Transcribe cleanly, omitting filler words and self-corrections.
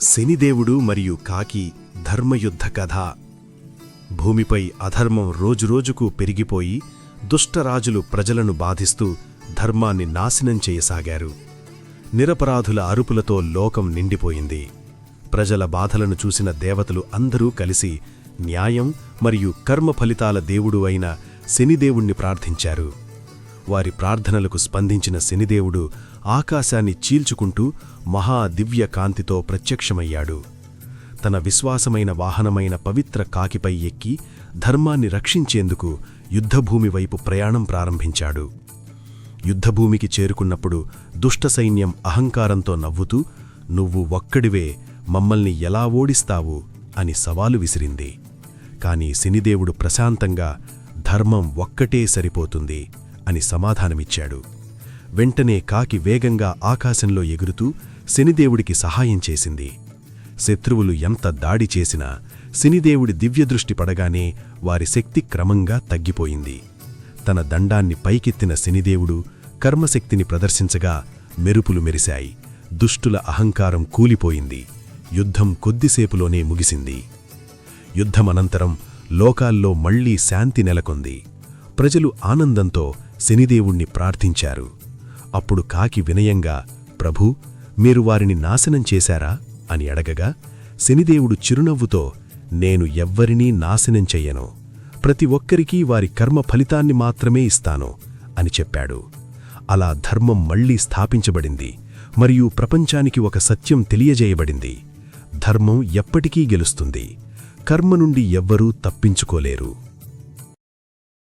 శనిదేవుడు మరియు కాకి ధర్మయుద్ధ కథ. భూమిపై అధర్మం రోజురోజుకు పెరిగిపోయి దుష్టరాజులు ప్రజలను బాధిస్తూ ధర్మాన్ని నాశనం చేయసాగారు. నిరపరాధుల అరుపులతో లోకం నిండిపోయింది. ప్రజల బాధలను చూసిన దేవతలు అందరూ కలిసి న్యాయం మరియు కర్మ ఫలితాల దేవుడు అయిన శనిదేవుణ్ణి ప్రార్థించారు. వారి ప్రార్థనలకు స్పందించిన శనిదేవుడు ఆకాశాన్ని చీల్చుకుంటూ మహాదివ్య కాంతితో ప్రత్యక్షమయ్యాడు. తన విశ్వాసమైన వాహనమైన పవిత్ర కాకిపై ఎక్కి ధర్మాన్ని రక్షించేందుకు యుద్ధభూమి వైపు ప్రయాణం ప్రారంభించాడు. యుద్ధభూమికి చేరుకున్నప్పుడు దుష్టసైన్యం అహంకారంతో నవ్వుతూ, "నువ్వు ఒక్కడివే, మమ్మల్ని ఎలా ఓడిస్తావు?" అని సవాలు విసిరింది. కాని శనిదేవుడు ప్రశాంతంగా, "ధర్మం ఒక్కటే సరిపోతుంది" అని సమాధానమిచ్చాడు. వెంటనే కాకి వేగంగా ఆకాశంలో ఎగురుతూ శనిదేవుడికి సహాయం చేసింది. శత్రువులు ఎంత దాడి చేసినా శనిదేవుడి దివ్యదృష్టి పడగానే వారి శక్తి క్రమంగా తగ్గిపోయింది. తన దండాన్ని పైకెత్తిన శనిదేవుడు కర్మశక్తిని ప్రదర్శించగా మెరుపులు మెరిశాయి. దుష్టుల అహంకారం కూలిపోయింది. యుద్ధం కొద్దిసేపులోనే ముగిసింది. యుద్ధమనంతరం లోకాల్లో మళ్లీ శాంతి నెలకొంది. ప్రజలు ఆనందంతో శనిదేవుణ్ణి ప్రార్థించారు. అప్పుడు కాకి వినయంగా, "ప్రభూ, మీరు వారిని నాశనం చేశారా?" అని అడగగా శనిదేవుడు చిరునవ్వుతో, "నేను ఎవ్వరినీ నాశనం చెయ్యను. ప్రతి ఒక్కరికీ వారి కర్మ ఫలితాన్ని మాత్రమే ఇస్తాను" అని చెప్పాడు. అలా ధర్మం మళ్లీ స్థాపించబడింది మరియు ప్రపంచానికి ఒక సత్యం తెలియజేయబడింది. ధర్మం ఎప్పటికీ గెలుస్తుంది. కర్మ నుండి ఎవ్వరూ తప్పించుకోలేరు.